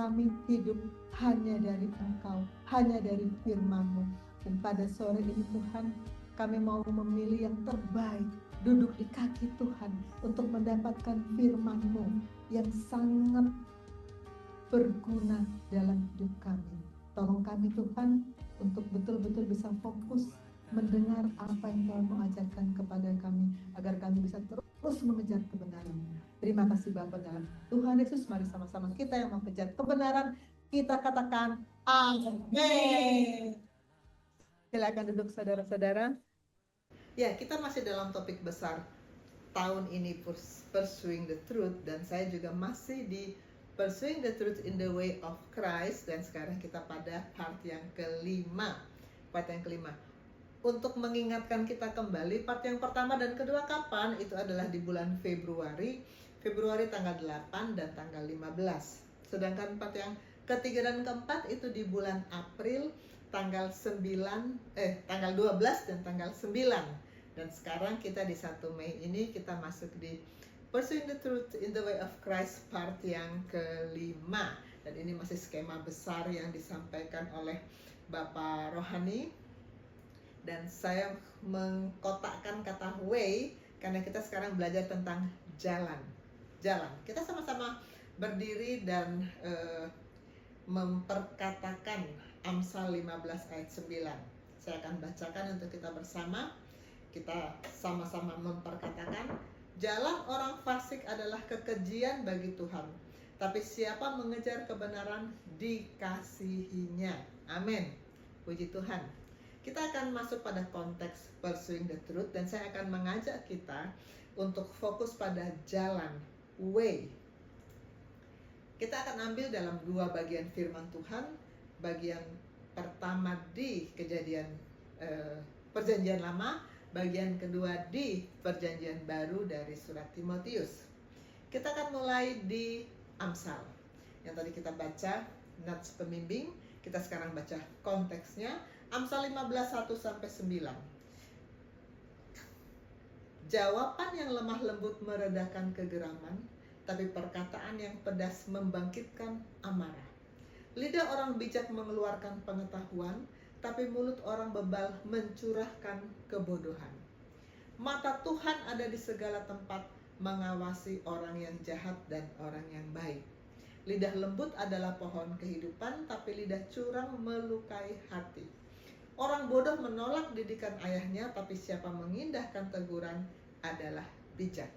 kami hidup hanya dari Engkau, hanya dari firman-Mu. Dan pada sore ini Tuhan, kami mau memilih yang terbaik, duduk di kaki Tuhan untuk mendapatkan firman-Mu yang sangat berguna dalam hidup kami. Tolong kami Tuhan untuk betul-betul bisa fokus mendengar apa yang Tuhan mau ajarkan kepada kami, agar kami bisa terus mengejar kebenaran. Terima kasih Bapa dalam Tuhan Yesus. Mari sama-sama kita yang mengejar kebenaran, kita katakan amin. Silakan duduk saudara-saudara. Ya, kita masih dalam topik besar tahun ini, Pursuing the Truth, dan saya juga masih di Pursuing the Truth in the Way of Christ, dan sekarang kita pada part yang kelima. Untuk mengingatkan kita kembali, part yang pertama dan kedua kapan? Itu adalah di bulan Februari tanggal 8 dan tanggal 15. Sedangkan part yang ketiga dan keempat itu di bulan April tanggal 12 dan tanggal 9. Dan sekarang kita di 1 Mei ini kita masuk di Pursuing the Truth in the Way of Christ part yang kelima. Dan ini masih skema besar yang disampaikan oleh Bapak Rohani. Dan saya mengkotakkan kata way karena kita sekarang belajar tentang jalan. Kita sama-sama berdiri dan memperkatakan Amsal 15 ayat 9. Saya akan bacakan untuk kita bersama. Kita sama-sama memperkatakan, jalan orang fasik adalah kekejian bagi Tuhan, tapi siapa mengejar kebenaran dikasihinya. Amin. Puji Tuhan. Kita akan masuk pada konteks Pursuing the Truth, dan saya akan mengajak kita untuk fokus pada jalan, way. Kita akan ambil dalam dua bagian firman Tuhan. Bagian pertama di Perjanjian Lama, bagian kedua di Perjanjian Baru dari surat Timotius. Kita akan mulai di Amsal yang tadi kita baca, nats pembimbing. Kita sekarang baca konteksnya. Amsal 15, 1-9. Jawaban yang lemah lembut meredakan kegeraman, tapi perkataan yang pedas membangkitkan amarah. Lidah orang bijak mengeluarkan pengetahuan, tapi mulut orang bebal mencurahkan kebodohan. Mata Tuhan ada di segala tempat, mengawasi orang yang jahat dan orang yang baik. Lidah lembut adalah pohon kehidupan, tapi lidah curang melukai hati. Orang bodoh menolak didikan ayahnya, tapi siapa mengindahkan teguran adalah bijak.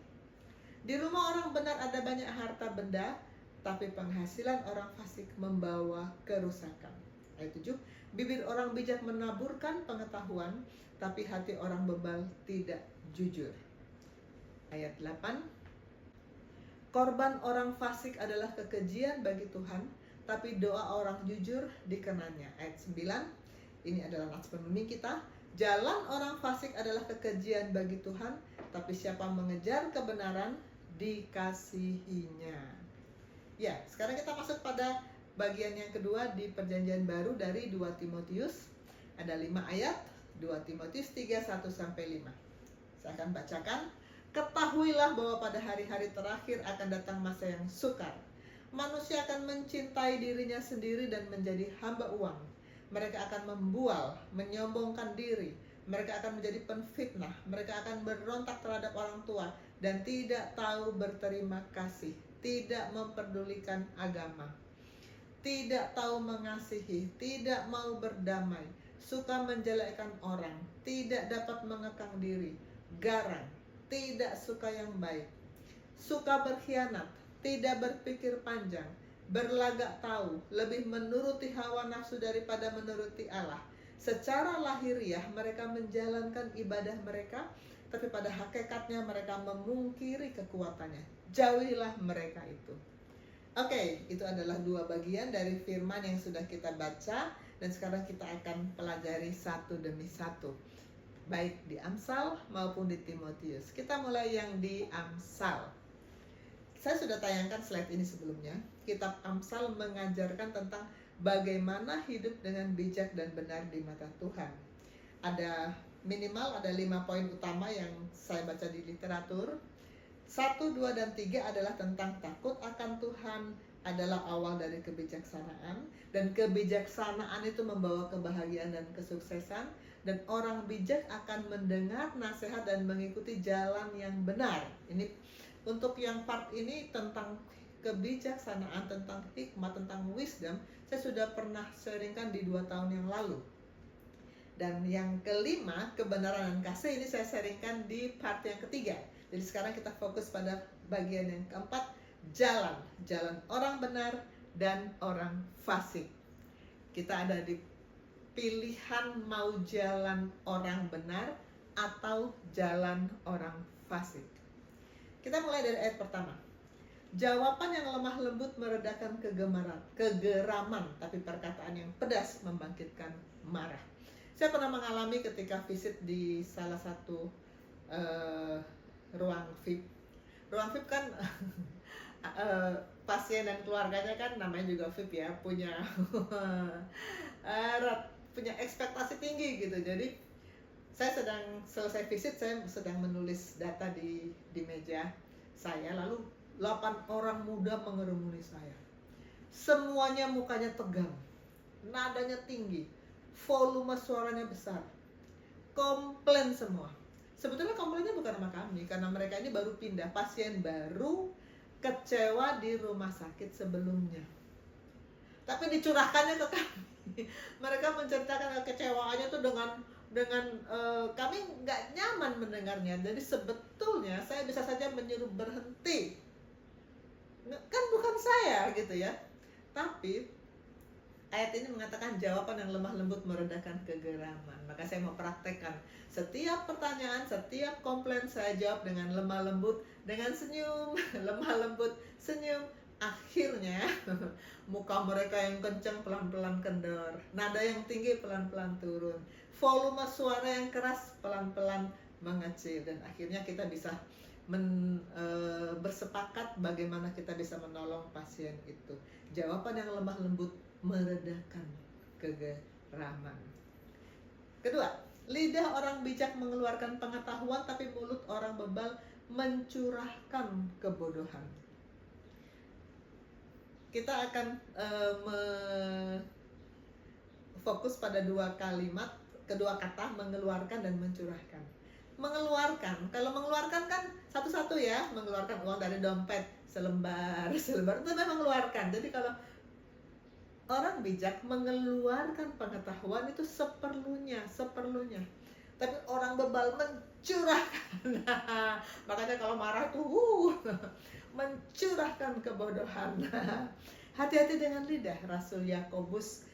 Di rumah orang benar ada banyak harta benda, tapi penghasilan orang fasik membawa kerusakan. Ayat 7, bibir orang bijak menaburkan pengetahuan, tapi hati orang bebal tidak jujur. Ayat 8, korban orang fasik adalah kekejian bagi Tuhan, tapi doa orang jujur dikenanya. Ayat 9, ini adalah nats pembimbing kita. Jalan orang fasik adalah kekejian bagi Tuhan, tapi siapa mengejar kebenaran dikasihinya. Ya, sekarang kita masuk pada bagian yang kedua di Perjanjian Baru dari 2 Timotius. Ada 5 ayat, 2 Timotius 3, 1-5. Saya akan bacakan. Ketahuilah bahwa pada hari-hari terakhir akan datang masa yang sukar. Manusia akan mencintai dirinya sendiri dan menjadi hamba uang. Mereka akan membual, menyombongkan diri. Mereka akan menjadi penfitnah. Mereka akan berontak terhadap orang tua dan tidak tahu berterima kasih, tidak memperdulikan agama, tidak tahu mengasihi, tidak mau berdamai, suka menjelekkan orang, tidak dapat mengekang diri, garang, tidak suka yang baik, suka berkhianat, tidak berpikir panjang, berlagak tahu, lebih menuruti hawa nafsu daripada menuruti Allah. Secara lahiriah mereka menjalankan ibadah mereka, tapi pada hakikatnya mereka memungkiri kekuatannya. Jauhilah mereka itu. Oke, itu adalah dua bagian dari firman yang sudah kita baca, dan sekarang kita akan pelajari satu demi satu, baik di Amsal maupun di Timotius. Kita mulai yang di Amsal. Saya sudah tayangkan slide ini sebelumnya. Kitab Amsal mengajarkan tentang bagaimana hidup dengan bijak dan benar di mata Tuhan. Ada minimal 5 poin utama yang saya baca di literatur. 1, 2, dan 3 adalah tentang takut akan Tuhan, adalah awal dari kebijaksanaan, dan kebijaksanaan itu membawa kebahagiaan dan kesuksesan, dan orang bijak akan mendengar nasihat dan mengikuti jalan yang benar. Ini untuk yang part ini tentang kebijaksanaan, tentang hikmat, tentang wisdom, saya sudah pernah sharingkan di 2 tahun yang lalu. Dan yang kelima, kebenaran dan kasih, ini saya sharingkan di part yang ketiga. Jadi sekarang kita fokus pada bagian yang keempat, jalan orang benar dan orang fasik. Kita ada di pilihan mau jalan orang benar atau jalan orang fasik. Kita mulai dari ayat pertama. Jawaban yang lemah lembut meredakan kegeraman, tapi perkataan yang pedas membangkitkan marah. Saya pernah mengalami ketika visit di salah satu ruang VIP. Ruang VIP kan pasien dan keluarganya kan namanya juga VIP ya, punya punya ekspektasi tinggi gitu. Jadi saya sedang selesai visit, saya sedang menulis data di meja saya, lalu 8 orang muda mengerumuni saya. Semuanya mukanya tegang, nadanya tinggi, volume suaranya besar, komplain semua. Sebetulnya komplainnya bukan sama kami, karena mereka ini baru pindah, pasien baru, kecewa di rumah sakit sebelumnya. Tapi dicurahkannya ke kami. Mereka menceritakan kekecewaannya tuh dengan kami nggak nyaman mendengarnya. Jadi sebetulnya saya bisa saja menyuruh berhenti, kan bukan saya gitu ya. Tapi ayat ini mengatakan jawaban yang lemah lembut meredakan kegeraman. Maka saya mau praktekkan. Setiap pertanyaan, setiap komplain saya jawab dengan lemah lembut, dengan senyum, lemah lembut, senyum. Akhirnya muka mereka yang kencang pelan-pelan kendor, nada yang tinggi pelan-pelan turun, volume suara yang keras pelan-pelan mengecil, dan akhirnya kita bisa bersepakat bagaimana kita bisa menolong pasien itu. Jawaban yang lemah lembut meredakan kegeraman. Kedua, lidah orang bijak mengeluarkan pengetahuan, tapi mulut orang bebal mencurahkan kebodohan. Kita akan fokus pada 2 kalimat, kedua kata, mengeluarkan dan mencurahkan. Mengeluarkan, kalau mengeluarkan kan satu-satu ya, mengeluarkan uang dari dompet selembar itu memang mengeluarkan. Jadi kalau orang bijak mengeluarkan pengetahuan itu seperlunya. Tapi orang bebal mencurahkan. Makanya kalau marah tuh mencurahkan kebodohan. Hati-hati dengan lidah. Rasul Yakobus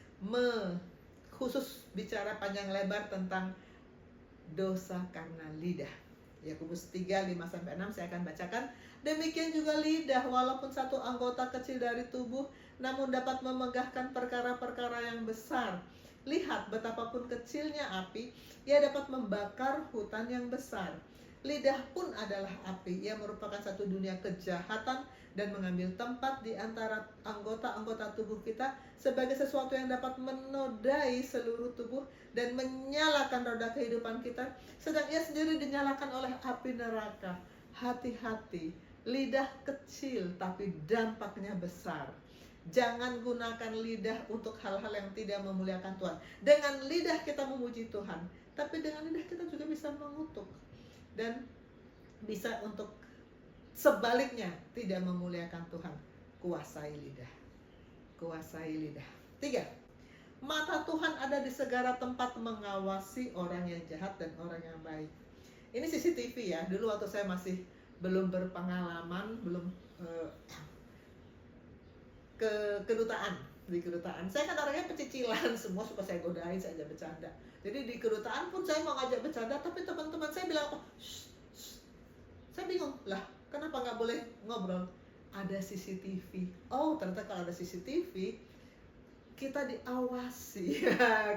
khusus bicara panjang lebar tentang dosa karena lidah. Yakobus 3, 5-6 saya akan bacakan. Demikian juga lidah, walaupun satu anggota kecil dari tubuh, namun dapat memegahkan perkara-perkara yang besar. Lihat betapapun kecilnya api, ia dapat membakar hutan yang besar. Lidah pun adalah api, ia merupakan satu dunia kejahatan dan mengambil tempat di antara anggota-anggota tubuh kita sebagai sesuatu yang dapat menodai seluruh tubuh dan menyalakan roda kehidupan kita, sedang ia sendiri dinyalakan oleh api neraka. Hati-hati, lidah kecil tapi dampaknya besar. Jangan gunakan lidah untuk hal-hal yang tidak memuliakan Tuhan. Dengan lidah kita memuji Tuhan, tapi dengan lidah kita juga bisa mengutuk dan bisa untuk sebaliknya tidak memuliakan Tuhan. Kuasai lidah. 3. Mata Tuhan ada di segala tempat mengawasi orang yang jahat dan orang yang baik. Ini CCTV ya. Dulu waktu saya masih belum berpengalaman, belum ke kedutaan. Di kedutaan saya kan orangnya pecicilan, semua suka saya godain, saya ajak bercanda. Jadi di kedutaan pun saya mau ngajak bercanda, tapi teman-teman saya bilang apa? Saya bingung lah, kenapa nggak boleh ngobrol? Ada CCTV. Oh, ternyata kalau ada CCTV kita diawasi.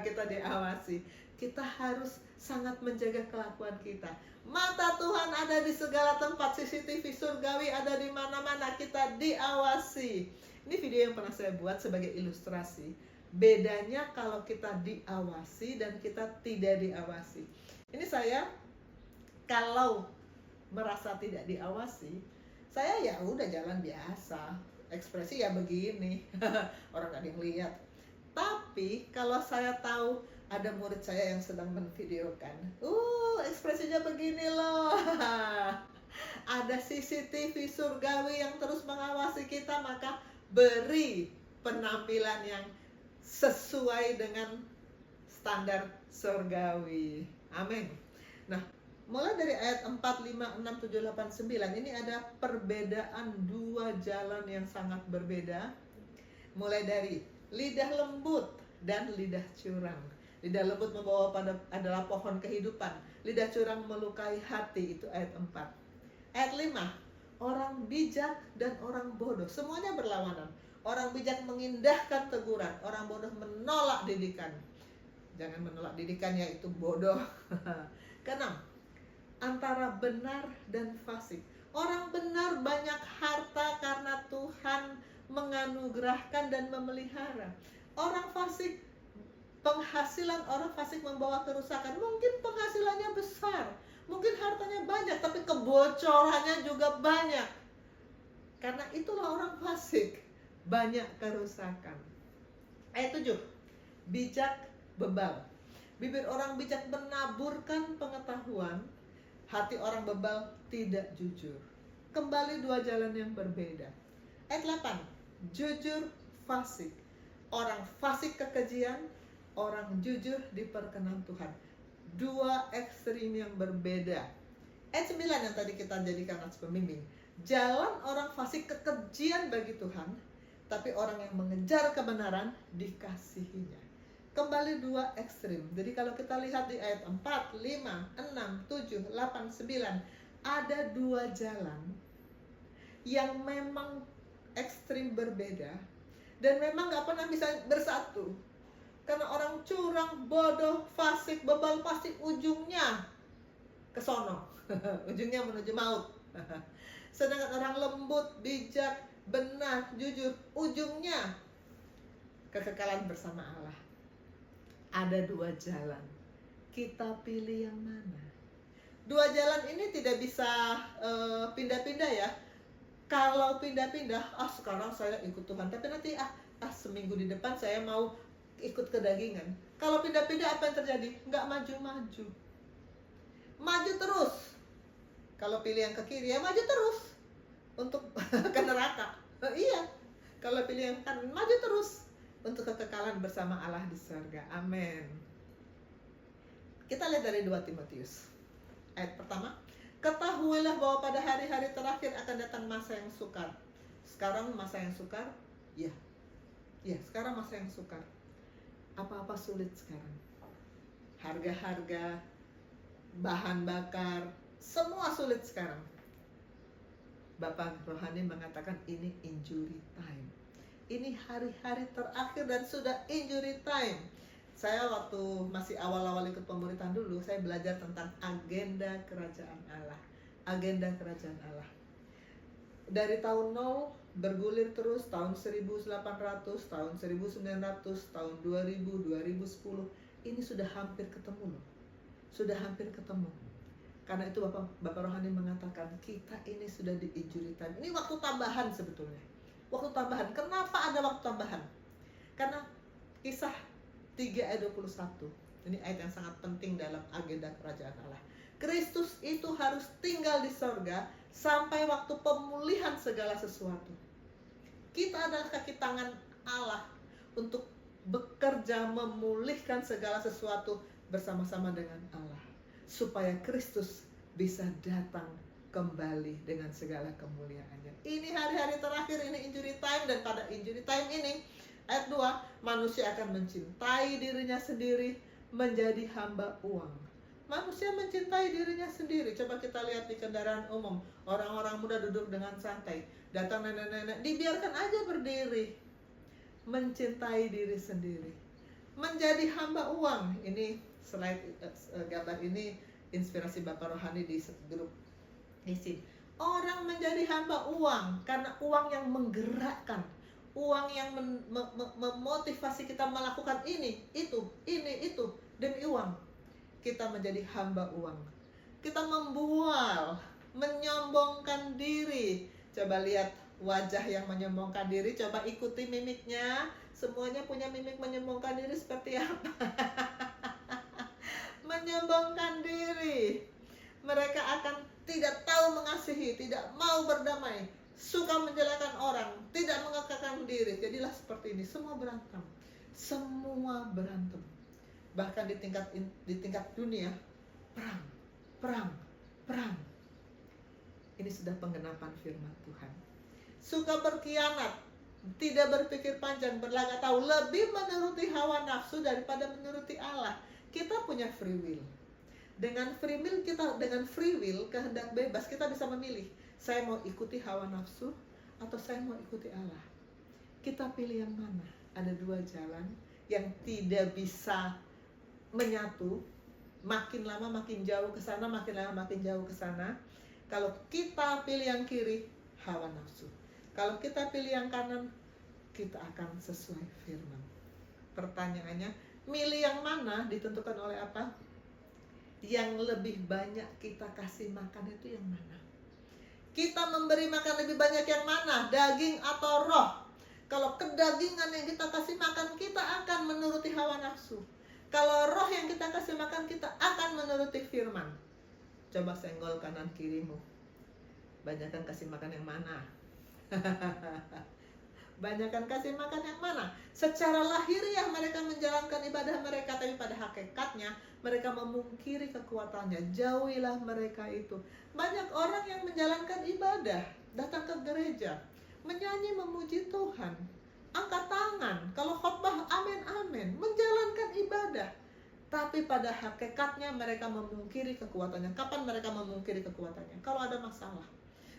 Kita diawasi. Kita harus sangat menjaga kelakuan kita. Mata Tuhan ada di segala tempat, CCTV surgawi ada di mana-mana, kita diawasi. Ini video yang pernah saya buat sebagai ilustrasi. Bedanya kalau kita diawasi dan kita tidak diawasi. Ini saya kalau merasa tidak diawasi, saya ya udah jalan biasa. ekspresi ya begini. Orang gak ada yang lihat. Tapi kalau saya tahu ada murid saya yang sedang menvideokan, ekspresinya begini loh. Ada CCTV surgawi yang terus mengawasi kita, maka beri penampilan yang sesuai dengan standar surgawi. Amin. Nah, mulai dari ayat 4, 5, 6, 7, 8, 9 ini ada perbedaan dua jalan yang sangat berbeda. Mulai dari lidah lembut dan lidah curang. Lidah lembut membawa adalah pohon kehidupan. Lidah curang melukai hati, itu ayat 4. Ayat 5, orang bijak dan orang bodoh, semuanya berlawanan. Orang bijak mengindahkan teguran, orang bodoh menolak didikan. Jangan menolak didikan, yaitu bodoh. Keenam, antara benar dan fasik. Orang benar banyak harta karena Tuhan menganugerahkan dan memelihara. Orang fasik, penghasilan orang fasik membawa kerusakan. Mungkin penghasilannya besar, mungkin hartanya banyak, tapi kebocorannya juga banyak. Karena itulah orang fasik, banyak kerusakan. Ayat 7, bijak bebal. Bibir orang bijak menaburkan pengetahuan, hati orang bebal tidak jujur. Kembali dua jalan yang berbeda. Ayat 8, jujur fasik. Orang fasik kekejian, orang jujur diperkenan Tuhan. Dua ekstrim yang berbeda. Ayat 9 yang tadi kita jadikan as pembimbing. Jalan orang fasik kekejian bagi Tuhan, tapi orang yang mengejar kebenaran dikasihinya. Kembali dua ekstrim. Jadi kalau kita lihat di ayat 4, 5, 6, 7, 8, 9, ada dua jalan yang memang ekstrim berbeda dan memang gak pernah bisa bersatu. Karena orang curang, bodoh, fasik, bebal pasti ujungnya ke sono. Ujungnya menuju maut. Sedangkan orang lembut, bijak, benar, jujur, ujungnya kekekalan bersama Allah. Ada dua jalan. Kita pilih yang mana? Dua jalan ini tidak bisa pindah-pindah ya. Kalau pindah-pindah, sekarang saya ikut Tuhan, tapi nanti seminggu di depan saya mau ikut kedagingan. Kalau pindah-pindah apa yang terjadi? Nggak maju-maju. Maju terus. Kalau pilih yang ke kiri ya maju terus untuk ke neraka. Iya. Kalau pilih yang kanan maju terus untuk kekekalan bersama Allah di surga. Amin. Kita lihat dari 2 Timotius. Ayat pertama, ketahuilah bahwa pada hari-hari terakhir akan datang masa yang sukar. Sekarang masa yang sukar? Ya, sekarang masa yang sukar. Apa-apa sulit sekarang. Harga-harga, bahan bakar, semua sulit sekarang. Bapak Rohani mengatakan ini injury time. Ini hari-hari terakhir dan sudah injury time. Saya waktu masih awal-awal ikut pemuritan dulu, saya belajar tentang agenda kerajaan Allah. Agenda kerajaan Allah. Dari tahun 0 bergulir terus, tahun 1800, tahun 1900, tahun 2000, 2010. Ini sudah hampir ketemu loh. Sudah hampir ketemu. Karena itu Bapak Rohani mengatakan kita ini sudah di injury time. Ini waktu tambahan sebetulnya. Waktu tambahan. Kenapa ada waktu tambahan? Karena Kisah 3 ayat 21. Ini ayat yang sangat penting dalam agenda kerajaan Allah. Kristus itu harus tinggal di sorga sampai waktu pemulihan segala sesuatu. Kita adalah kaki tangan Allah untuk bekerja memulihkan segala sesuatu bersama-sama dengan Allah. Supaya Kristus bisa datang kembali dengan segala kemuliaannya. Ini hari-hari terakhir, ini injury time. Dan pada injury time ini, ayat 2, manusia akan mencintai dirinya sendiri, menjadi hamba uang. Manusia mencintai dirinya sendiri. Coba kita lihat di kendaraan umum. Orang-orang muda duduk dengan santai. Datang nenek-nenek, dibiarkan aja berdiri. Mencintai diri sendiri. Menjadi hamba uang. Ini slide gambar ini inspirasi Bapak Rohani di grup isi. Orang menjadi hamba uang karena uang yang menggerakkan, uang yang memotivasi kita melakukan ini, itu demi uang. Kita menjadi hamba uang. Kita membual, menyombongkan diri. Coba lihat wajah yang menyombongkan diri. Coba ikuti mimiknya. Semuanya punya mimik menyombongkan diri seperti apa? Menyombongkan diri. Mereka akan tidak tahu mengasihi, tidak mau berdamai, suka menjelekan orang, tidak mengekalkan diri. Jadilah seperti ini. Semua berantem. Semua berantem. Bahkan di tingkat dunia, perang, perang, perang. Ini sudah penggenapan firman Tuhan. Suka berkhianat, tidak berpikir panjang, berlagak tahu, lebih menuruti hawa nafsu daripada menuruti Allah. Kita punya free will. Dengan free will, kehendak bebas, kita bisa memilih. Saya mau ikuti hawa nafsu atau saya mau ikuti Allah. Kita pilih yang mana? Ada dua jalan yang tidak bisa menyatu. Makin lama makin jauh ke sana, makin lama makin jauh ke sana. Kalau kita pilih yang kiri, hawa nafsu. Kalau kita pilih yang kanan, kita akan sesuai firman. Pertanyaannya, milih yang mana ditentukan oleh apa? Yang lebih banyak kita kasih makan itu yang mana? Kita memberi makan lebih banyak yang mana? Daging atau roh? Kalau kedagingan yang kita kasih makan, kita akan menuruti hawa nafsu. Kalau roh yang kita kasih makan, kita akan menuruti firman. Coba senggol kanan kirimu. Banyakkan kasih makan yang mana? Banyakkan kasih makan yang mana? Secara lahiriah mereka menjalankan ibadah mereka, tapi pada hakikatnya mereka memungkiri kekuatannya. Jauhilah mereka itu. Banyak orang yang menjalankan ibadah, datang ke gereja, menyanyi memuji Tuhan, angkat tangan, kalau khotbah amin amin, menjalankan ibadah. Tapi pada hakikatnya mereka memungkiri kekuatannya. Kapan mereka memungkiri kekuatannya? Kalau ada masalah.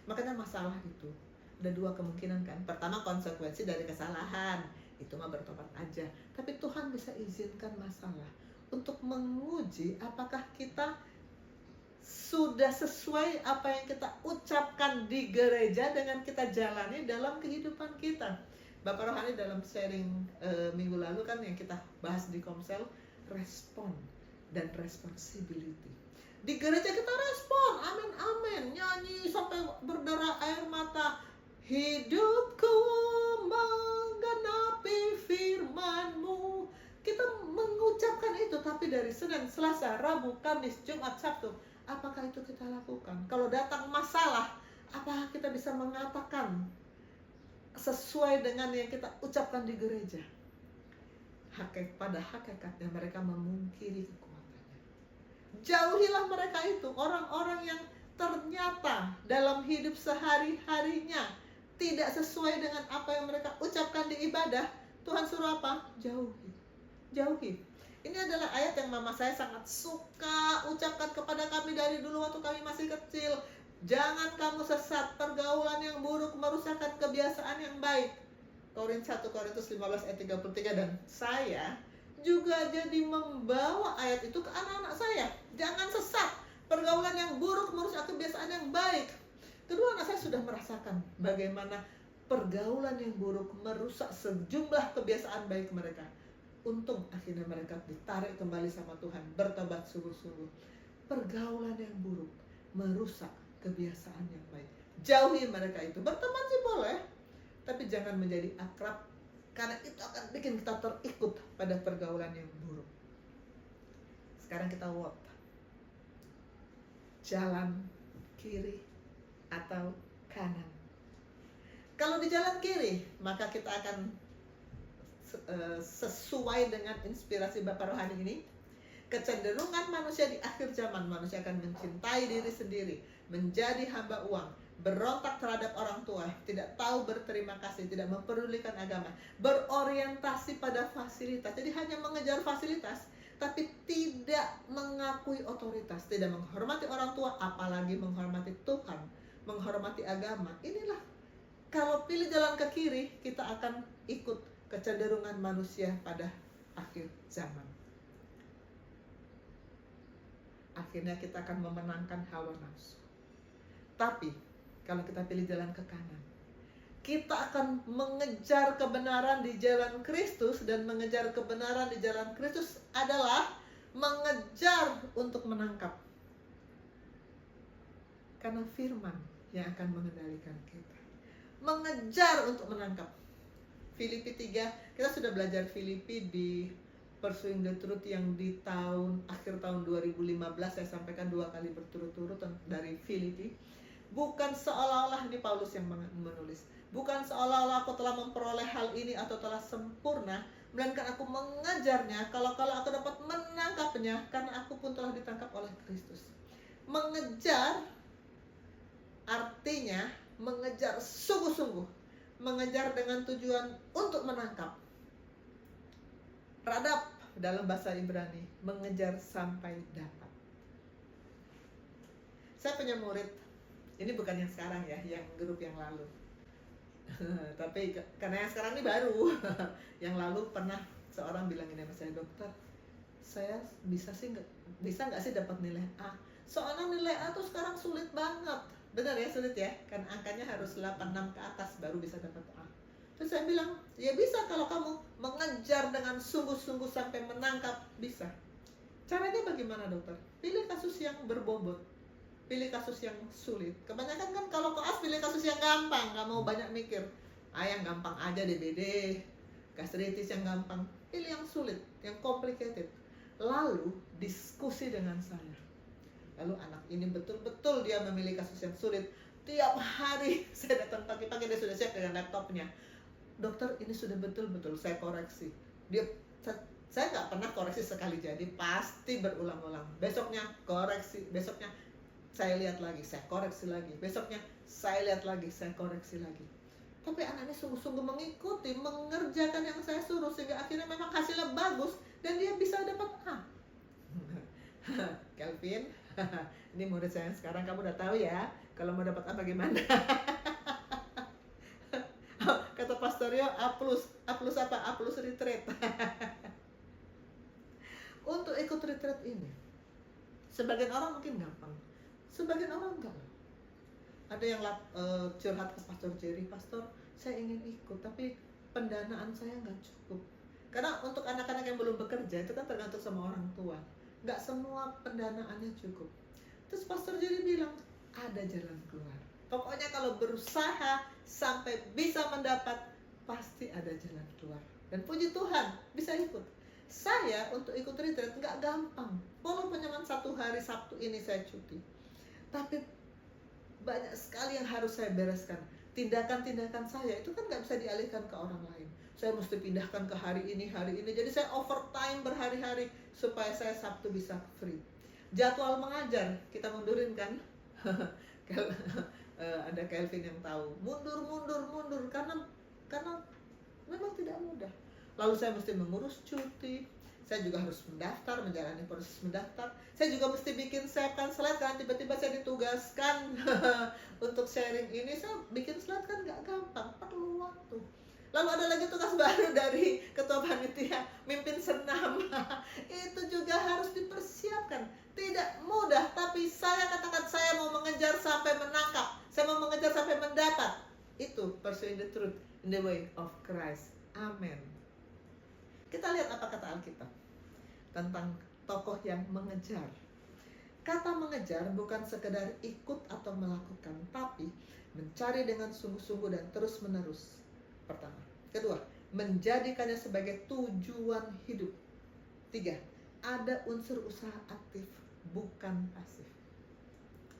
Makanya masalah itu ada dua kemungkinan kan. Pertama, konsekuensi dari kesalahan, itu mah bertobat aja. Tapi Tuhan bisa izinkan masalah untuk menguji apakah kita sudah sesuai apa yang kita ucapkan di gereja dengan kita jalani dalam kehidupan kita. Bapak Rohani dalam sharing minggu lalu kan yang kita bahas di Komsel, respon dan responsibility. Di gereja kita respon, amin amin, nyanyi sampai berdarah air mata. Hidupku menggenapi firman-Mu. Kita mengucapkan itu, tapi dari Senin, Selasa, Rabu, Kamis, Jumat, Sabtu, apakah itu kita lakukan? Kalau datang masalah, apakah kita bisa mengatakan sesuai dengan yang kita ucapkan di gereja? Pada hakikatnya mereka memungkiri kekuatannya. Jauhilah mereka itu, orang-orang yang ternyata dalam hidup sehari-harinya tidak sesuai dengan apa yang mereka ucapkan di ibadah. Tuhan suruh apa? Jauhi. Jauhi. Ini adalah ayat yang mama saya sangat suka ucapkan kepada kami dari dulu waktu kami masih kecil. Jangan kamu sesat, pergaulan yang buruk merusakkan kebiasaan yang baik. 1 Korintus 15 ayat 33. Dan saya juga jadi membawa ayat itu ke anak-anak saya. Jangan sesat, pergaulan yang buruk merusak kebiasaan yang baik. Kedua, anak saya sudah merasakan bagaimana pergaulan yang buruk merusak sejumlah kebiasaan baik mereka. Untung akhirnya mereka ditarik kembali sama Tuhan, bertobat sungguh-sungguh. Pergaulan yang buruk merusak kebiasaan yang baik. Jauhi mereka itu. Berteman sih boleh, tapi jangan menjadi akrab, karena itu akan bikin kita terikut pada pergaulan yang buruk. Sekarang kita vote. Jalan kiri atau kanan. Kalau di jalan kiri, maka kita akan sesuai dengan inspirasi Bapak Rohani ini. Kecenderungan manusia di akhir zaman, manusia akan mencintai diri sendiri, menjadi hamba uang, berontak terhadap orang tua, tidak tahu berterima kasih, tidak mempedulikan agama, berorientasi pada fasilitas. Jadi hanya mengejar fasilitas, tapi tidak mengakui otoritas, tidak menghormati orang tua, apalagi menghormati Tuhan, menghormati agama. Inilah, kalau pilih jalan ke kiri, kita akan ikut kecenderungan manusia pada akhir zaman. Akhirnya kita akan memenangkan hawa nafsu. Tapi kalau kita pilih jalan ke kanan, kita akan mengejar kebenaran di jalan Kristus. Dan mengejar kebenaran di jalan Kristus adalah mengejar untuk menangkap. Karena firman yang akan mengendalikan kita. mengejar untuk menangkap. Filipi 3, kita sudah belajar Filipi di Pursuing the Truth yang di akhir tahun 2015 saya sampaikan 2 kali berturut-turut dari Filipi. Bukan seolah-olah ini Paulus yang menulis, bukan seolah-olah aku telah memperoleh hal ini atau telah sempurna, melainkan aku mengejarnya kalau aku dapat menangkapnya, karena aku pun telah ditangkap oleh Kristus. Mengejar artinya mengejar sungguh-sungguh, mengejar dengan tujuan untuk menangkap. Radap dalam bahasa Ibrani, mengejar sampai dapat. Saya punya murid, ini bukan yang sekarang ya, yang grup yang lalu. Tapi karena yang sekarang ini baru. Yang lalu pernah seorang bilang ini sama saya, dokter, saya bisa nggak sih dapat nilai A? Soalnya nilai A tuh sekarang sulit banget. Benar ya, sulit ya, kan angkanya harus 86 ke atas baru bisa dapat A. Terus saya bilang, ya bisa kalau kamu mengejar dengan sungguh-sungguh sampai menangkap, bisa. Caranya bagaimana dokter? Pilih kasus yang berbobot, pilih kasus yang sulit. Kebanyakan kan kalau koas pilih kasus yang gampang, gak mau banyak mikir. Yang gampang aja DBD, gastritis yang gampang. Pilih yang sulit, yang complicated. Lalu diskusi dengan saya. Lalu anak ini betul-betul dia memilih kasus yang sulit. Tiap hari saya datang pagi-pagi, dia sudah siap dengan laptopnya. Dokter, ini sudah betul-betul saya koreksi. Saya nggak pernah koreksi sekali jadi, pasti berulang-ulang. Besoknya koreksi, besoknya saya lihat lagi, saya koreksi lagi. Besoknya saya lihat lagi, saya koreksi lagi. Tapi anaknya sungguh-sungguh mengikuti, mengerjakan yang saya suruh, sehingga akhirnya memang hasilnya bagus dan dia bisa dapat A. Kelvin, ini murid saya sekarang, kamu udah tahu ya kalau mau dapat A bagaimana. Kata Pastorio, A plus apa? A plus retreat. Untuk ikut retreat ini, sebagian orang mungkin gampang, sebagian orang enggak. Ada yang curhat ke Pastor Jerry, Pastor, saya ingin ikut tapi pendanaan saya nggak cukup. Karena untuk anak-anak yang belum bekerja itu kan tergantung sama orang tua, nggak semua pendanaannya cukup. Terus Pastor Jerry bilang, ada jalan keluar. Pokoknya kalau berusaha sampai bisa mendapat, pasti ada jalan keluar. Dan puji Tuhan, bisa ikut. Saya untuk ikut retreat nggak gampang. Walaupun cuma 1 hari Sabtu ini saya cuti, tapi banyak sekali yang harus saya bereskan. Tindakan-tindakan saya itu kan nggak bisa dialihkan ke orang lain. Saya mesti pindahkan ke hari ini. Jadi saya overtime berhari-hari supaya saya Sabtu bisa free. Jadwal mengajar kita mundurin kan. Ada Kelvin yang tahu, mundur karena memang tidak mudah. Lalu saya mesti mengurus cuti, saya juga harus mendaftar, menjalani proses mendaftar. Saya juga mesti bikin siapkan slide, kan tiba-tiba saya ditugaskan untuk sharing ini. Saya bikin slide kan nggak gampang, perlu waktu. Lalu ada lagi tugas baru dari ketua panitia, mimpin senam. Itu juga harus dipersiapkan. Tidak mudah, tapi saya katakan saya mau mengejar sampai menangkap. Saya mau mengejar sampai mendapat. Itu pursuing the truth in the way of Christ. Amin. Kita lihat apa kata Alkitab tentang tokoh yang mengejar. Kata mengejar bukan sekedar ikut atau melakukan, tapi mencari dengan sungguh-sungguh dan terus-menerus. Pertama. Kedua, menjadikannya sebagai tujuan hidup. 3, ada unsur usaha aktif, bukan pasif.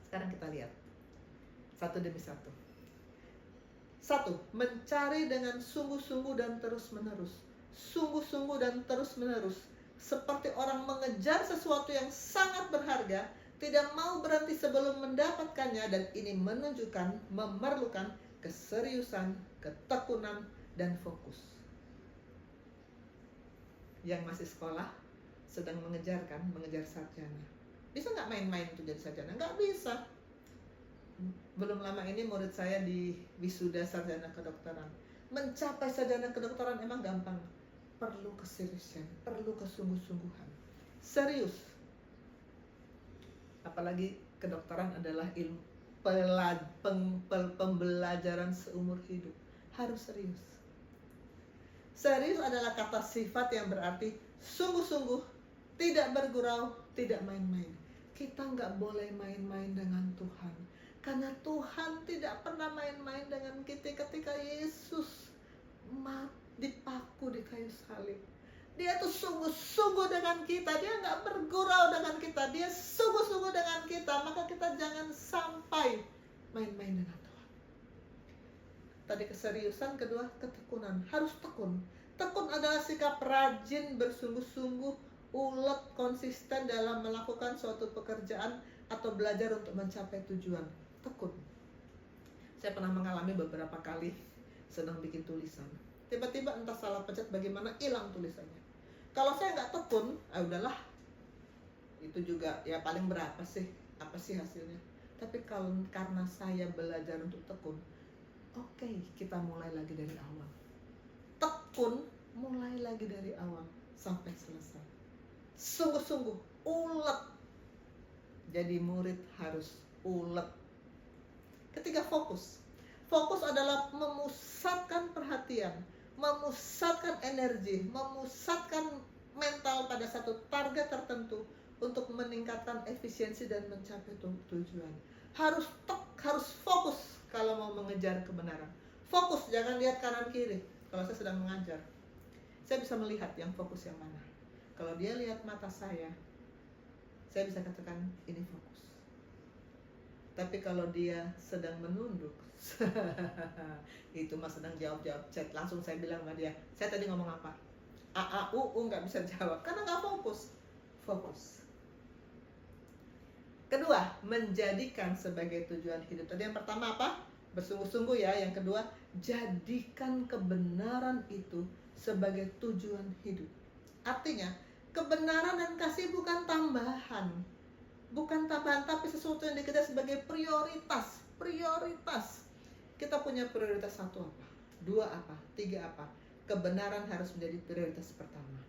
Sekarang kita lihat satu demi satu. 1, mencari dengan sungguh-sungguh dan terus-menerus. Sungguh-sungguh dan terus-menerus. Seperti orang mengejar sesuatu yang sangat berharga, tidak mau berhenti sebelum mendapatkannya, dan ini memerlukan keseriusan, ketekunan, dan fokus. Yang masih sekolah sedang mengejar sarjana. Bisa nggak main-main untuk jadi sarjana? Nggak bisa. Belum lama ini murid saya di wisuda sarjana kedokteran. Mencapai sarjana kedokteran emang gampang. Perlu keseriusan, perlu kesungguh-sungguhan. Serius. Apalagi kedokteran adalah ilmu pembelajaran seumur hidup. Harus serius. Serius adalah kata sifat yang berarti sungguh-sungguh, tidak bergurau, tidak main-main. Kita nggak boleh main-main dengan Tuhan. Karena Tuhan tidak pernah main-main dengan kita. Ketika Yesus dipaku di kayu salib, Dia tuh sungguh-sungguh dengan kita. Dia nggak bergurau dengan kita, Dia sungguh-sungguh dengan kita. Maka kita jangan sampai main-main dengan Tuhan. Tadi keseriusan, kedua ketekunan. Harus tekun. Tekun adalah sikap rajin, bersungguh-sungguh, ulet, konsisten dalam melakukan suatu pekerjaan atau belajar untuk mencapai tujuan. Tekun. Saya pernah mengalami beberapa kali sedang bikin tulisan. Tiba-tiba entah salah pencet bagaimana hilang tulisannya. Kalau saya nggak tekun, udahlah. Itu juga ya paling berapa sih? Apa sih hasilnya? Tapi karena saya belajar untuk tekun, oke, kita mulai lagi dari awal. Tekun, mulai lagi dari awal sampai selesai. Sungguh-sungguh, ulet. Jadi murid harus ulet. Ketiga, fokus. Fokus adalah memusatkan perhatian, memusatkan energi, memusatkan mental pada satu target tertentu untuk meningkatkan efisiensi dan mencapai tujuan. Harus fokus kalau mau mengejar kebenaran. Fokus, jangan lihat kanan kiri. Kalau saya sedang mengajar, saya bisa melihat yang fokus yang mana. Kalau dia lihat mata saya bisa katakan ini fokus. Tapi kalau dia sedang menunduk, itu mas sedang jawab chat, langsung saya bilang sama dia, saya tadi ngomong apa? Nggak bisa jawab karena nggak fokus. Kedua, menjadikan sebagai tujuan hidup. Tadi yang pertama apa? Bersungguh-sungguh ya. Yang kedua, jadikan kebenaran itu sebagai tujuan hidup. Artinya, kebenaran dan kasih bukan tambahan. Bukan tambahan, tapi sesuatu yang dikejar sebagai prioritas. Kita punya prioritas 1 apa? 2 apa? 3 apa? Kebenaran harus menjadi prioritas pertama.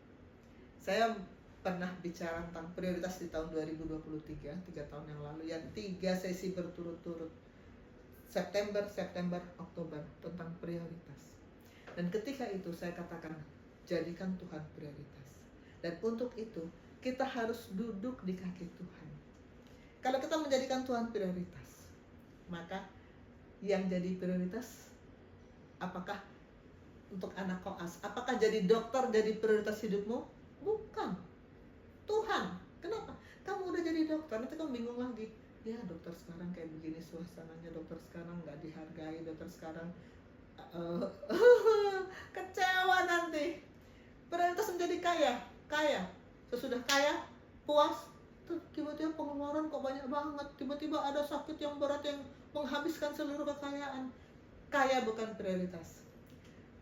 Saya pernah bicara tentang prioritas di tahun 2023, 3 tahun yang lalu, ya 3 sesi berturut-turut. September, Oktober, tentang prioritas. Dan ketika itu saya katakan, jadikan Tuhan prioritas. Dan untuk itu, kita harus duduk di kaki Tuhan. Kalau kita menjadikan Tuhan prioritas, maka yang jadi prioritas, apakah untuk anak koas, apakah jadi dokter jadi prioritas hidupmu? Bukan. Tuhan. Kenapa? Kamu udah jadi dokter, nanti kamu bingung lagi. Ya dokter sekarang kayak begini suasananya, dokter sekarang nggak dihargai, dokter sekarang kecewa nanti. Prioritas menjadi kaya. Sesudah kaya, puas, tiba-tiba pengeluaran kok banyak banget, tiba-tiba ada sakit yang berat yang menghabiskan seluruh kekayaan. Kaya bukan prioritas.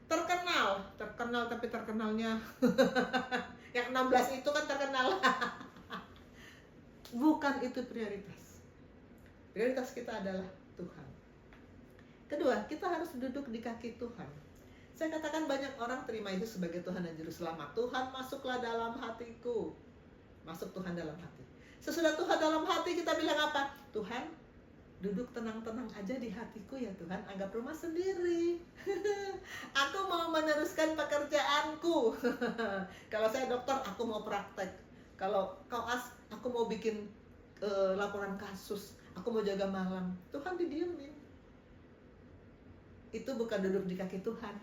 Terkenal tapi terkenalnya yang 16 itu kan terkenal. Bukan itu prioritas. Prioritas kita adalah Tuhan. Kedua, kita harus duduk di kaki Tuhan. Saya katakan banyak orang terima Yesus sebagai Tuhan dan Juru Selamat. Tuhan, masuklah dalam hatiku. Masuk Tuhan dalam hati. Sesudah Tuhan dalam hati, kita bilang apa? Tuhan, duduk tenang-tenang aja di hatiku ya Tuhan, anggap rumah sendiri. Aku mau meneruskan pekerjaanku. Kalau saya dokter, aku mau praktek. Kalau koas, aku mau bikin laporan kasus. Aku mau jaga malam. Tuhan didiemin. Itu bukan duduk di kaki Tuhan.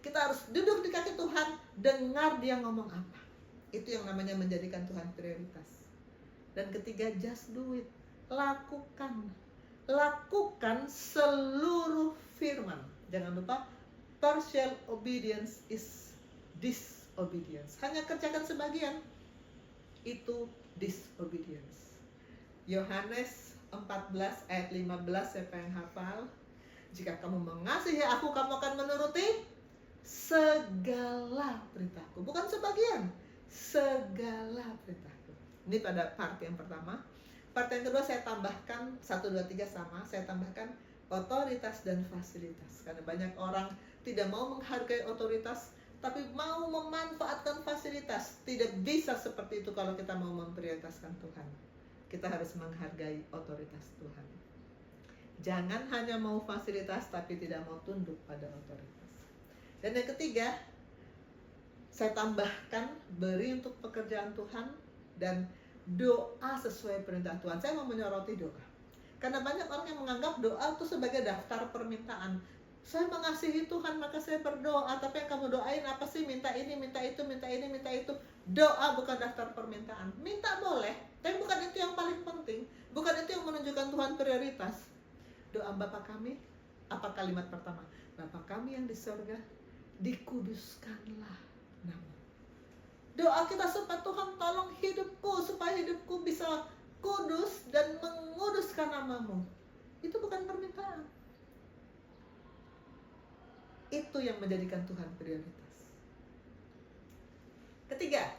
Kita harus duduk di kaki Tuhan, dengar dia ngomong apa. Itu yang namanya menjadikan Tuhan prioritas. Dan ketiga, just do it. Lakukan seluruh firman. Jangan lupa, partial obedience is disobedience. Hanya kerjakan sebagian, itu disobedience. Yohanes 14 ayat 15, siapa yang hafal? Jika kamu mengasihi aku, kamu akan menuruti segala perintahku. Bukan sebagian, segala perintahku. Ini pada part yang pertama. Part yang kedua saya tambahkan 1, 2, 3 sama. Saya tambahkan otoritas dan fasilitas. Karena banyak orang tidak mau menghargai otoritas, tapi mau memanfaatkan fasilitas. Tidak bisa seperti itu kalau kita mau memprioritaskan Tuhan. Kita harus menghargai otoritas Tuhan. Jangan hanya mau fasilitas tapi tidak mau tunduk pada otoritas. Dan yang ketiga, saya tambahkan beri untuk pekerjaan Tuhan dan doa sesuai perintah Tuhan. Saya mau menyoroti doa. Karena banyak orang yang menganggap doa itu sebagai daftar permintaan. Saya mengasihi Tuhan maka saya berdoa, tapi yang kamu doain apa sih? Minta ini, minta itu, minta ini, minta itu. Doa bukan daftar permintaan. Minta boleh, tapi bukan itu yang paling penting. Bukan itu yang menunjukkan Tuhan prioritas. Doa Bapa kami, apa kalimat pertama? Bapa kami yang di surga, dikuduskanlah nama. Doa kita supaya Tuhan tolong hidupku, supaya hidupku bisa kudus dan menguduskan namamu. Itu bukan permintaan. Itu yang menjadikan Tuhan prioritas. Ketiga,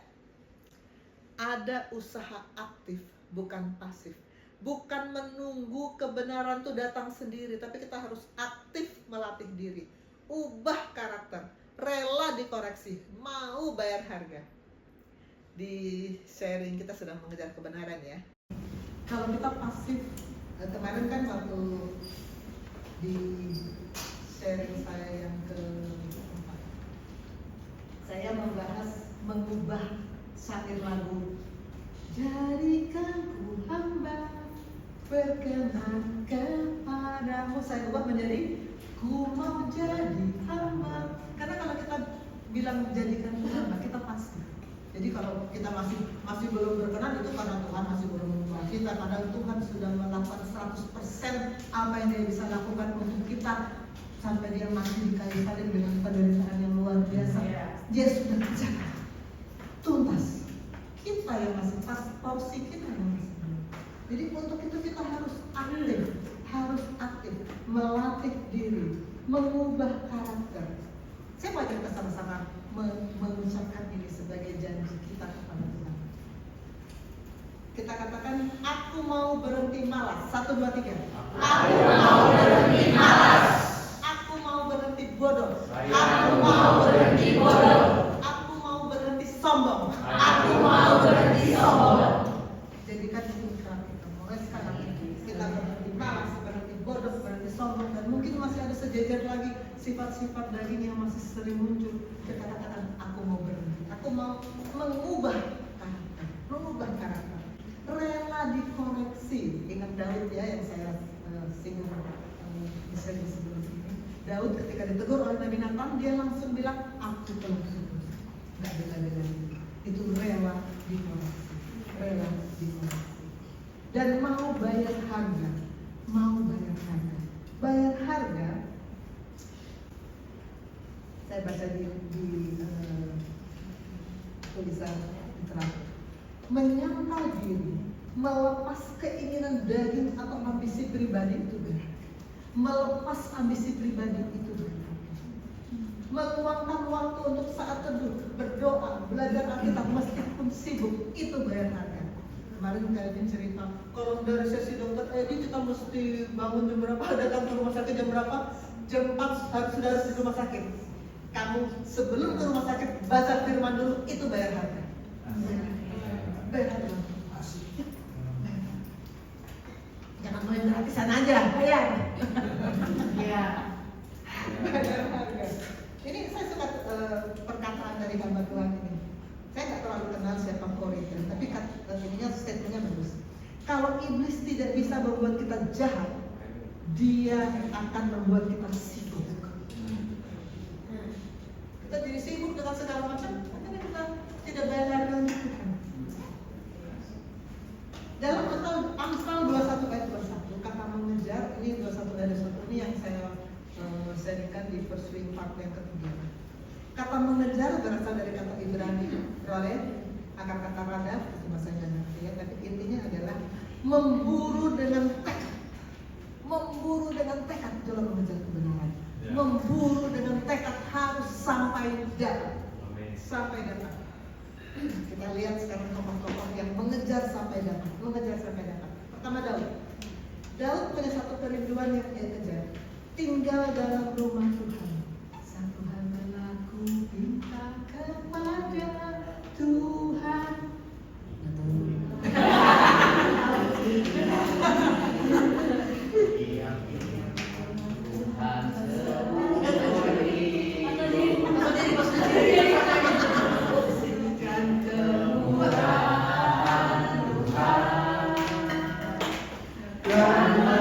ada usaha aktif, bukan pasif. Bukan menunggu kebenaran itu datang sendiri, tapi kita harus aktif melatih diri. Ubah karakter, rela dikoreksi, mau bayar harga. Di sharing kita sedang mengejar kebenaran ya. Kalau kita pasif, kemarin kan waktu di sharing saya yang keempat, saya membahas mengubah syair lagu Jadikan ku hamba berkenan kepadamu. Saya ubah menjadi ku mau jadi hamba. Karena kalau kita bilang jadikan ku hamba, kita pasti. Jadi kalau kita masih belum berkenan, itu karena Tuhan masih belum mengubah kita. Padahal Tuhan sudah melakukan 100% apa yang Dia bisa lakukan untuk kita. Sampai Dia mati di kayu salib dengan penderitaan yang luar biasa. Dia sudah kerjakan tuntas. Kita yang masih pas, porsi kita yang masih belum. Jadi untuk itu kita harus aktif, melatih diri, mengubah karakter. Saya mau ajak kita sama-sama mengucapkan ini sebagai janji kita kepada Tuhan. Kita katakan, aku mau berhenti malas. 1, 2, 3. Aku mau berhenti malas. Aku mau berhenti bodoh. Aku mau berhenti bodoh. Aku mau berhenti sombong. Aku mau berhenti sombong. Jadikan ikrar kita mulai sekarang ini. Kita berhenti malas, berhenti bodoh, berhenti sombong, dan mungkin masih ada sejajar lagi sifat-sifat daging yang masih sering muncul. Kita katakan, aku mau berhenti. Aku mau mengubah karakter. Rela dikoreksi. Ingat Daud ya yang saya singgung di sebelum ini. Daud ketika ditegur oleh Nabi Nathan, dia langsung bilang, aku telah berdosa. Gak bela-belain. Itu rela dikoreksi. Dan mau bayar harga. Bayar harga. Saya baca di tulisan literatur. Menyangkal diri, melepas keinginan daging atau ambisi pribadi itu berharga. Melepas ambisi pribadi itu berharga. Meluangkan waktu untuk saat teduh, berdoa, belajar Alkitab meskipun sibuk, itu bayar harga. Kemarin Calvin cerita, kalau dari sesi dokter Edi kita mesti bangun jam berapa, datang ke rumah sakit jam berapa, jam 4 harus di rumah sakit. Kamu sebelum ke rumah sakit baca firman dulu, itu bayar harga. Bayar harga. Jangan main gratisan aja, bayar. Ya. Bayar harga. Ini saya suka perkataan dari hamba Tuhan ini. Saya nggak terlalu kenal siapa Corinthian, tapi ininya statementnya bagus. Kalau iblis tidak bisa membuat kita jahat, dia akan membuat kita sibuk. Kita jadi sibuk dengan segala macam, akhirnya kita tidak bayar harga untuk Tuhan. Dalam Amsal 21 ayat 21, kata mengejar, ini 21 ayat 21 ini yang saya sharingkan di pursuing part yang ketiga. Kata mengejar berasal dari kata Ibrani, rolet, akar kata radaf, itu bahasa Indonesia ya, tapi intinya adalah memburu dengan tekad. Memburu dengan tekad dalam mengejar kebenaran. Ya. Memburu dengan tekad harus sampai dapat. Sampai dapat. Kita lihat sekarang tokoh-tokoh yang mengejar sampai dapat. Pertama Daud. Daud punya satu kerinduan yang dia kejar. Tinggal dalam rumah Tuhan. Satu hal yang aku minta kepada Tuhan. Tuhan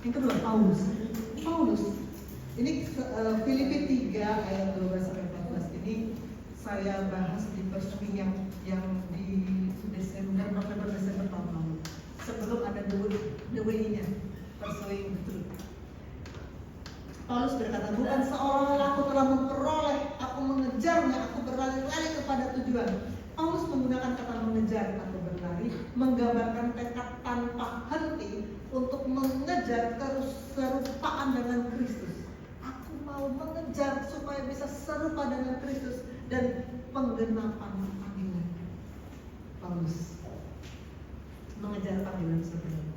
Yang kedua, Paulus. Ini Filipi 3 ayat 12 sampai 14 ini saya bahas di persuing yang di November Desember tahun lalu. Sebelum ada the way-nya, persuing betul. Paulus berkata, bukan seolah-olah aku telah memperoleh, aku mengejarnya, aku berlari-lari kepada tujuan. Paulus menggunakan kata mengejar atau berlari, menggambarkan tekad tanpa henti untuk mengejar keserupaan dengan Kristus. Aku mau mengejar supaya bisa serupa dengan Kristus dan penggenapan panggilan. Paulus mengejar panggilan sebenarnya.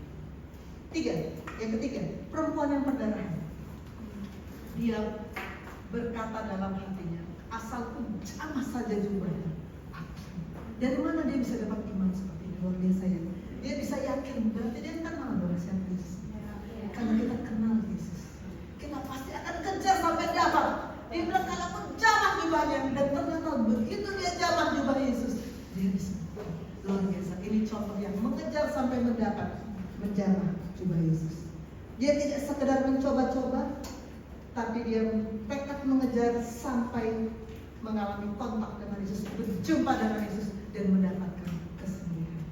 Yang ketiga, perempuan yang perdarahan. Dia berkata dalam hatinya, asalku jamah saja jubahnya. Dari mana dia bisa dapat iman seperti ini? Luar biasa ya. Dia bisa yakin, berarti dia kenal bahwa siapa Yesus. Karena kita kenal Yesus, kita pasti akan kejar sampai dapat. Dia bilang kalau pun jamah jubahnya, dan ternyata begitu dia jamah jubah Yesus, dia bisa. Luar biasa. Ini contoh yang mengejar sampai mendapat, menjamah jubah Yesus. Dia tidak sekedar mencoba-coba, tapi dia tekad mengejar sampai mengalami kontak dengan Yesus, berjumpa dengan Yesus dan mendapatkan kesembuhan.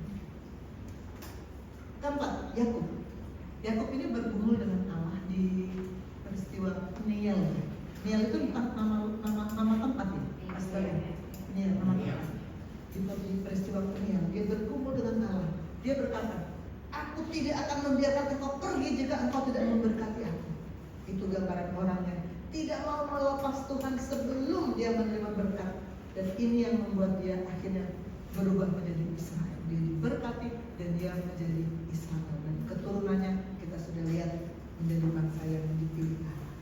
Keempat, Yakub ini bergumul dengan Allah di peristiwa Peniel. Peniel itu nama tempat ya, Peniel nama tempat. Di peristiwa Peniel, dia bergumul dengan Allah. Dia berkata, aku tidak akan membiarkan engkau pergi jika engkau tidak memberkati aku. Itu gambaran orang yang tidak mau melepas Tuhan sebelum dia menerima berkat. Dan ini yang membuat dia akhirnya berubah menjadi Israel. Dia diberkati dan dia menjadi Israel. Dan keturunannya kita sudah lihat menjadi bangsa yang dipilih Allah.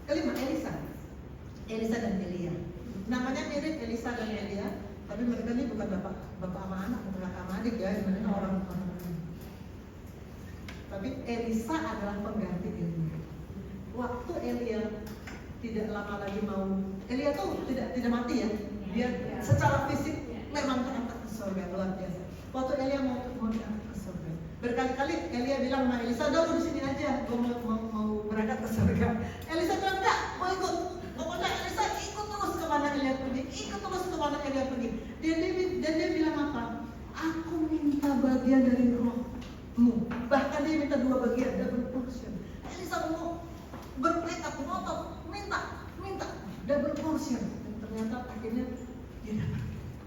Kelima, Elisa dan Elia. Namanya mirip Elisa dan Elia, tapi mereka ini bukan bapak sama anak, bukan kakak sama adik ya, mereka orang. Tapi Elisa adalah pengganti Elia. Waktu Elia tidak lama lagi Elia tuh tidak mati ya. Dia secara fisik memang terangkat ke surga, luar biasa. Waktu Elia mau diangkat ke surga, berkali-kali Elia bilang sama Elisa, udah di sini aja, gue mau berangkat ke surga. Elisa bilang enggak, mau ikut. Pokoknya Elisa ikut terus kemana Elia pergi. Dan dia bilang apa? Aku minta bagian dari rohmu. Bahkan dia minta 2 bagian, double portion. Elisa mau bertekad, ngotot, minta double portion. Dan ternyata akhirnya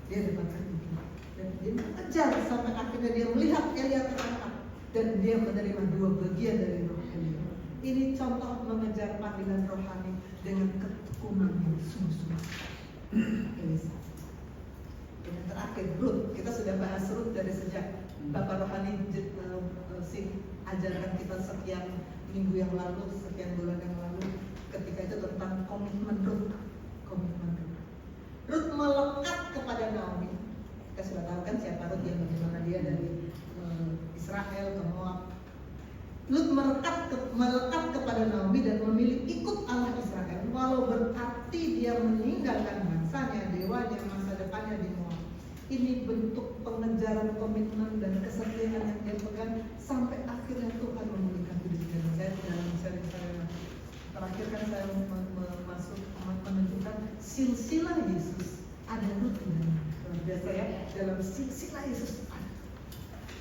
dia dapatkan itu. Dan dia mengejar sampai akhirnya dia melihat Elia terangkat dan dia menerima 2 bagian dari roh Elia. Ini contoh mengejar panggilan rohani dengan ketekunan yang sungguh-sungguh. Elisa. Dan yang terakhir, Ruth. Kita sudah bahas Ruth dari sejak Bapak Rohani ajarkan kita sekian minggu yang lalu, sekian bulan yang lalu. Ketika itu tentang komitmen Ruth. Ruth melekat kepada Naomi. Kita sudah tahu kan siapa Ruth, yang bagaimana dia dari Israel ke Moab. Ruth melekat kepada Naomi dan memilih ikut Allah Israel, walau berarti dia meninggalkan bangsanya, dewanya, masa depannya di Moab. Ini bentuk pengejaran komitmen dan kesetiaan yang dia pegang sampai akhirnya Tuhan memulihkan hidupnya. Saya dalam seri saya terakhir kan saya menunjukkan silsilah Yesus ada Ruth di dalam. Luar biasa ya, dalam silsilah Yesus ada.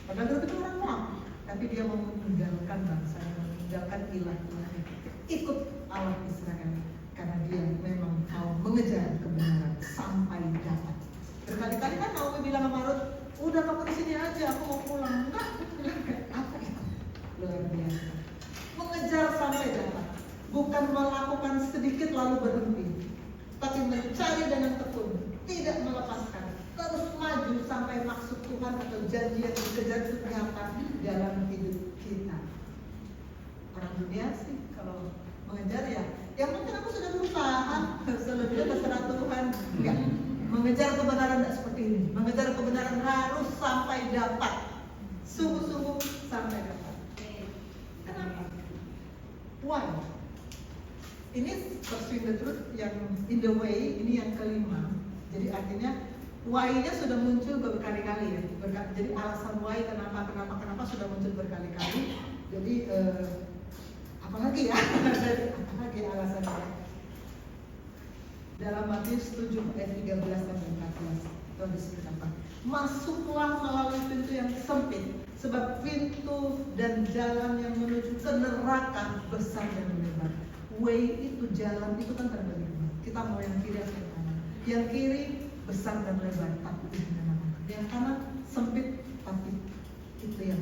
Padahal Ruth itu orang Moab, tapi dia mau meninggalkan bangsanya, meninggalkan ilah-ilahnya, ikut Allah Israel karena dia memang mau mengejar kebenaran sampai dapat. Berkali-kali kan Naomi bilang sama Ruth, udah kamu di sini aja, aku mau pulang. Enggak, Ruth bilang apa itu? Luar biasa. Mengejar sampai dapat, bukan melakukan sedikit lalu berhenti, tapi mencari dengan tekun, tidak melepaskan, terus maju sampai maksud Tuhan atau janji yang dikejar itu nyata dalam hidup kita. Orang dunia sih kalau mengejar ya, yang penting aku sudah berusaha, selebihnya terserah Tuhan. Enggak. Mengejar kebenaran tidak seperti ini. Mengejar kebenaran harus sampai dapat, sungguh-sungguh sampai dapat. Kenapa? Why? Ini pursuing the truth yang in the way, ini yang kelima. Jadi artinya why-nya sudah muncul berkali-kali ya. Jadi alasan why kenapa sudah muncul berkali-kali. Jadi apalagi ya? Apalagi alasannya? Dalam Matius 7 ayat 13 sampai 14 Tuhan disebutkan, masuklah melalui pintu yang sempit, sebab pintu dan jalan yang menuju ke neraka besar dan lebar. Way itu jalan itu kan terbagi dua. Kita mau yang kiri atau yang kanan. Yang kiri besar dan lebar, tapi ujungnya neraka. Yang kanan sempit, tapi itu yang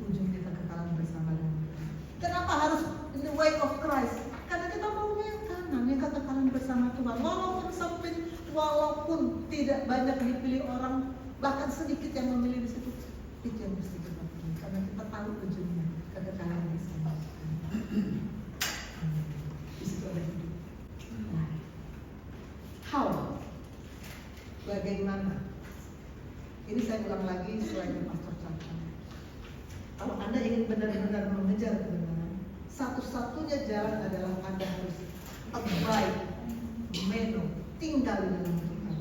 ujung kita kekalahan bersama dengan Tuhan. Kenapa harus in the way of Christ? Karena kita maunya yang kanan, yang kekekalan bersama Tuhan. Walaupun sempit, walaupun tidak banyak dipilih orang, bahkan sedikit yang memilih di situ, itu yang mesti kita pilih. Karena kita tahu ujungnya kekekalan bersama Tuhan. Di situ ada hidup. How? Bagaimana? Ini saya ulang lagi selain Pastor Cakap. Kalau Anda ingin benar-benar mengejar kebenaran, satu-satunya jalan adalah Anda harus abide, meno, tinggal dalam Tuhan.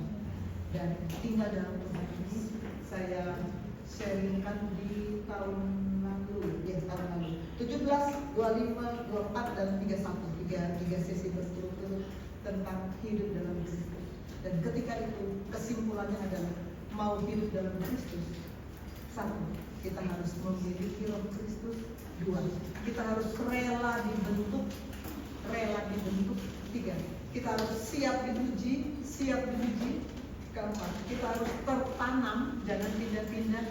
Dan tinggal dalam Tuhan ini saya sharingkan di tahun lalu, 17, 25, 24 dan 31, tiga sesi berturut-turut tentang hidup dalam Kristus. Dan ketika itu kesimpulannya adalah mau hidup dalam Kristus. 1, kita harus memiliki Roh Kristus. 2, kita harus rela dibentuk. 3, kita harus siap diuji. 4, kita harus tertanam, jangan pindah-pindah,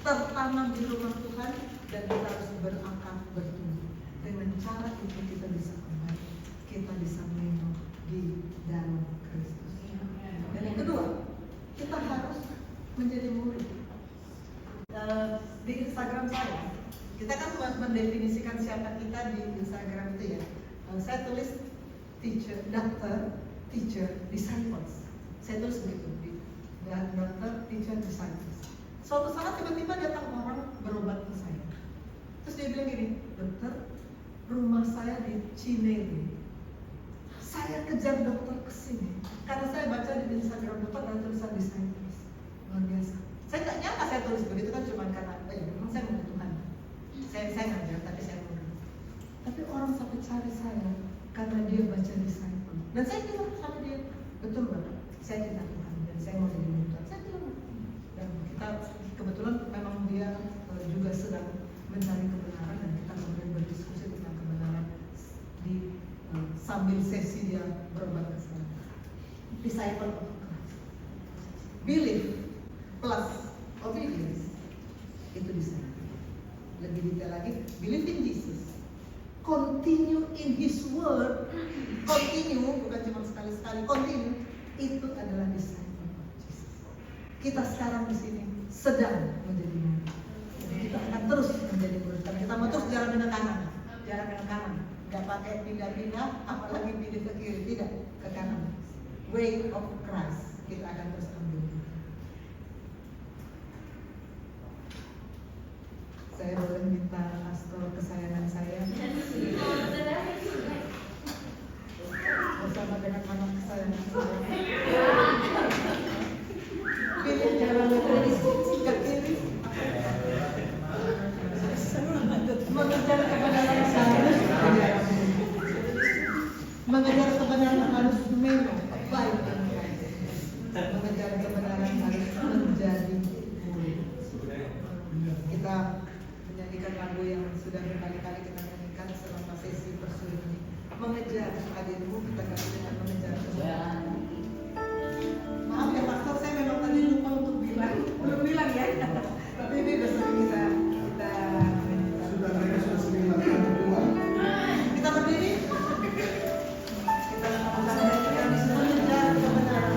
tertanam di rumah Tuhan, dan kita harus berakar, bertumbuh. Dengan cara itu kita bisa kembali, kita bisa meno di dalam Kristus. Dan yang kedua, kita harus menjadi murid. Di Instagram saya, kita kan mendefinisikan siapa kita di Instagram itu ya. Saya tulis teacher, doctor, teacher, disciples. Saya tulis begitu, doctor, teacher, disciples. Suatu saat tiba-tiba datang orang berobat ke saya. Terus dia bilang gini, dokter, rumah saya di Cinere. Saya kejar dokter ke sini karena saya baca di Instagram dokter ada tulisan disciples. Luar biasa. Saya nggak nyangka saya tulis begitu kan cuma karena memang saya membutuhkan. Saya ngajar tapi saya mau. Tapi orang sampai cari saya karena dia baca disciple. Dan saya bilang sama dia, betul Bapak, saya cinta Tuhan dan saya mau jadi murid. Saya bilang. Dan kita kebetulan memang dia juga sedang mencari kebenaran dan kita kemudian berdiskusi tentang kebenaran di sambil sesi dia berobat ke sana. Disciple of Christ. Believe plus obedience itu disciple. Lebih detail lagi, believe in Jesus, continue in His word, continue bukan cuma sekali-sekali, continue itu adalah disciple of Jesus. Kita sekarang di sini sedang menjadi murid. Kita akan terus menjadi murid. Kita mau terus jalan ke kanan, nggak pakai pindah-pindah, apalagi pindah ke kiri, tidak, ke kanan. Way of Christ kita akan terus ambil. Saya boleh minta pastor kesayangan saya bersama dengan anak kesayangan saya. Pilih jalan ke kiri, mengejar kebenaran harus mengejar kebenaran harus meno, baik dan baik. Mengejar kebenaran harus menjadi murid. Kita menyanyikan lagu yang sudah berkali-kali kita nyanyikan selama sesi persulit ini. Mengejar hadirmu, kita kasih dengan mengejar kebenaran. Maaf ya pastor, saya memang tadi lupa untuk bilang, belum bilang ya. Tapi ini bersama kita sudah mereka sudah sering lakukan berdua. Kita berdiri. Kita sama-sama mengejar kebenaran.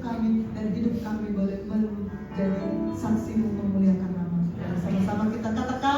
kami dan hidup kami boleh menjadi saksi memuliakan nama. Sama-sama kita katakan.